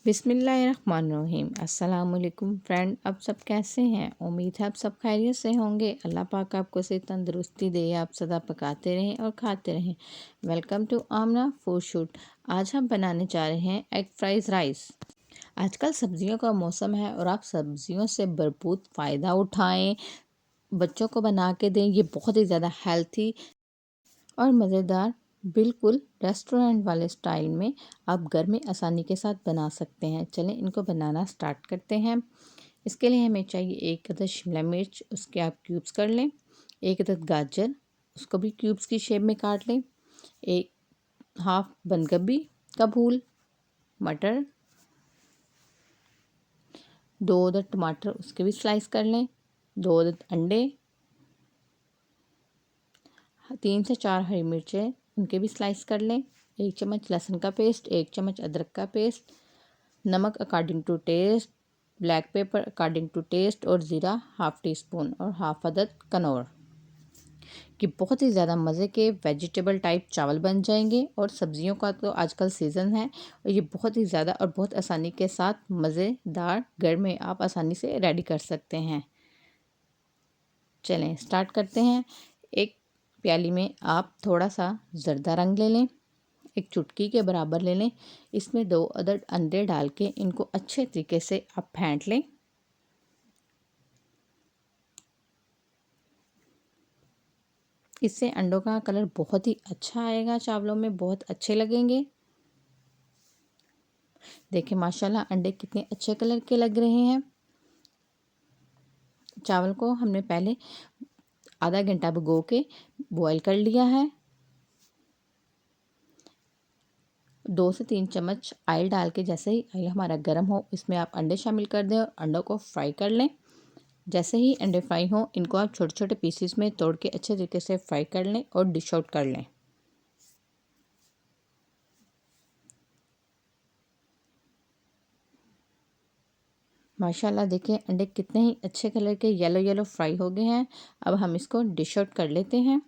बिस्मिल्लाहिर्रहमानिर्रहीम। अस्सलाम वालेकुम फ्रेंड, आप सब कैसे हैं? उम्मीद है आप सब खैरियत से होंगे। अल्लाह पाक आपको से तंदुरुस्ती दे, आप सदा पकाते रहें और खाते रहें। Welcome to Aamna food shoot. आज हम बनाने जा रहे हैं एग फ्राइज़ राइस। आजकल सब्जियों का मौसम है और आप सब्जियों से भरपूर फ़ायदा उठाएं, बच्चों को बना के दें। ये बहुत ही ज़्यादा हेल्थी और मज़ेदार, बिल्कुल रेस्टोरेंट वाले स्टाइल में आप घर में आसानी के साथ बना सकते हैं। चलें इनको बनाना स्टार्ट करते हैं। इसके लिए हमें चाहिए एक अदद शिमला मिर्च, उसके आप क्यूब्स कर लें। एक अदद गाजर, उसको भी क्यूब्स की शेप में काट लें। एक हाफ बंद गोभी का फूल, मटर, 2 अदद टमाटर, उसके भी स्लाइस कर लें। 2 अदद अंडे, 3 से 4 हरी मिर्चें, उनके भी स्लाइस कर लें। 1 चम्मच लहसुन का पेस्ट, 1 चम्मच अदरक का पेस्ट, नमक according to taste, black pepper according to taste और ज़ीरा हाफ़ टी स्पून और हाफ़ अदद कनौर। कि बहुत ही ज़्यादा मज़े के वेजिटेबल टाइप चावल बन जाएंगे। और सब्जियों का तो आजकल सीज़न है और ये बहुत ही ज़्यादा और बहुत आसानी के साथ मज़ेदार घर में आप आसानी से रेडी कर सकते हैं। चलें स्टार्ट करते हैं। एक प्याली में आप थोड़ा सा ज़र्दा रंग ले लें, एक चुटकी के बराबर ले लें। इसमें 2 अदद अंडे डाल के इनको अच्छे तरीके से आप फेंट लें। इससे अंडों का कलर बहुत ही अच्छा आएगा, चावलों में बहुत अच्छे लगेंगे। देखिए माशाल्लाह अंडे कितने अच्छे कलर के लग रहे हैं। चावल को हमने पहले आधा घंटा भिगो के बॉईल कर लिया है। 2 से 3 चम्मच ऑयल डाल के, जैसे ही ऑयल हमारा गर्म हो इसमें आप अंडे शामिल कर दें और अंडों को फ्राई कर लें। जैसे ही अंडे फ्राई हों इनको आप छोटे छोटे पीसेस में तोड़ के अच्छे तरीके से फ्राई कर लें और डिश आउट कर लें। माशाल्लाह देखिए अंडे कितने ही अच्छे कलर के येलो येलो फ्राई हो गए हैं। अब हम इसको डिश आउट कर लेते हैं।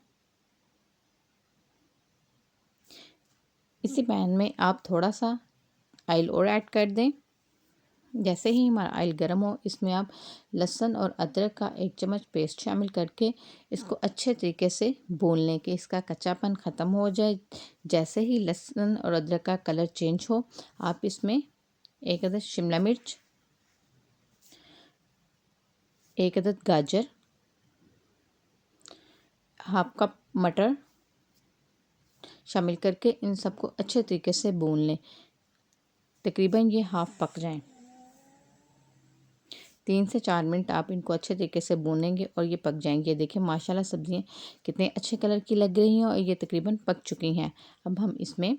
इसी पैन में आप थोड़ा सा ऑयल और ऐड कर दें। जैसे ही हमारा ऑयल गर्म हो इसमें आप लहसुन और अदरक का 1 चम्मच पेस्ट शामिल करके इसको अच्छे तरीके से भून लें कि इसका कच्चापन ख़त्म हो जाए। जैसे ही लहसुन और अदरक का कलर चेंज हो आप इसमें 1 अदद शिमला मिर्च, 1 अदद गाजर, हाफ कप मटर शामिल करके इन सबको अच्छे तरीके से भून लें। तकरीबन ये हाफ पक जाएं। 3 से 4 मिनट आप इनको अच्छे तरीके से भूनेंगे और ये पक जाएंगे। देखिए माशाल्लाह सब्जियां कितने अच्छे कलर की लग रही हैं और ये तकरीबन पक चुकी हैं। अब हम इसमें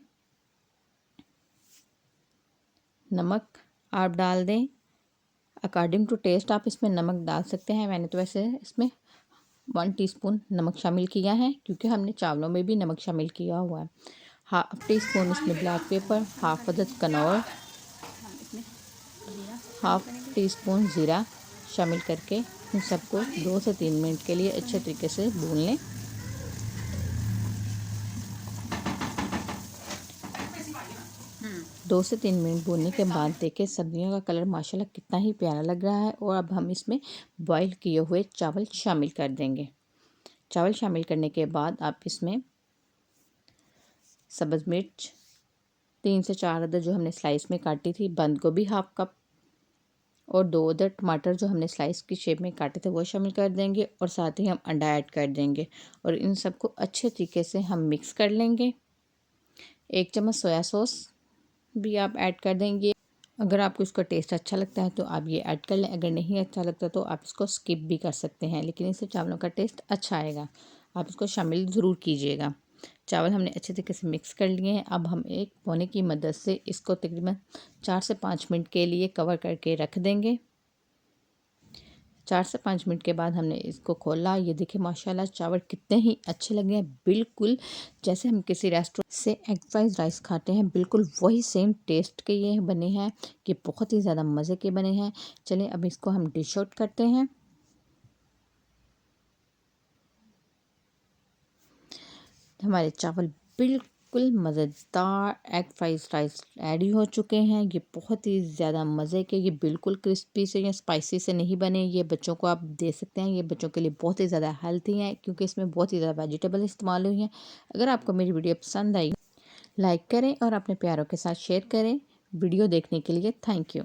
नमक आप डाल दें अकॉर्डिंग टू टेस्ट। आप इसमें नमक डाल सकते हैं। मैंने तो वैसे इसमें 1 टीस्पून नमक शामिल किया है क्योंकि हमने चावलों में भी नमक शामिल किया हुआ है। हाफ टी स्पून इसमें ब्लैक पेपर, हाफ अदद कनौर, हाफ टी स्पून ज़ीरा शामिल करके इन सबको 2 से 3 मिनट के लिए अच्छे तरीके से भून लें। दो से 3 मिनट भूनने के बाद देखिए सब्जियों का कलर माशाल्लाह कितना ही प्यारा लग रहा है। और अब हम इसमें बॉईल किए हुए चावल शामिल कर देंगे। चावल शामिल करने के बाद आप इसमें सब्ज़ मिर्च 3 से 4 अदद जो हमने स्लाइस में काटी थी, बंद गोभी हाफ कप और 2 अदद टमाटर जो हमने स्लाइस की शेप में काटे थे वो शामिल कर देंगे। और साथ ही हम अंडा ऐड कर देंगे और इन सबको अच्छे तरीके से हम मिक्स कर लेंगे। 1 चम्मच सोया सॉस भी आप ऐड कर देंगे। अगर आपको इसका टेस्ट अच्छा लगता है तो आप ये ऐड कर लें, अगर नहीं अच्छा लगता तो आप इसको स्किप भी कर सकते हैं, लेकिन इससे चावलों का टेस्ट अच्छा आएगा। आप इसको शामिल ज़रूर कीजिएगा। चावल हमने अच्छे तरीके से मिक्स कर लिए हैं। अब हम एक भगोने की मदद से इसको तकरीबन 4 से 5 मिनट के लिए कवर करके रख देंगे। 4 से 5 मिनट के बाद हमने इसको खोला। ये देखिए माशाल्लाह चावल कितने ही अच्छे लगे हैं, बिल्कुल जैसे हम किसी रेस्टोरेंट से एग फ्राइज़ राइस खाते हैं, बिल्कुल वही सेम टेस्ट के ये बने हैं कि बहुत ही ज़्यादा मज़े के बने हैं। चलिए अब इसको हम डिश आउट करते हैं। हमारे चावल बिल्कुल बिल्कुल मज़ेदार एग फ्राइड राइस रेडी हो चुके हैं। ये बहुत ही ज़्यादा मज़े के, ये बिल्कुल क्रिस्पी से या स्पाइसी से नहीं बने। ये बच्चों को आप दे सकते हैं, ये बच्चों के लिए बहुत ही ज़्यादा हेल्थी हैं क्योंकि इसमें बहुत ही ज़्यादा वेजिटेबल इस्तेमाल हुई हैं। अगर आपको मेरी वीडियो पसंद आई, लाइक करें और अपने प्यारों के साथ शेयर करें। वीडियो देखने के लिए थैंक यू।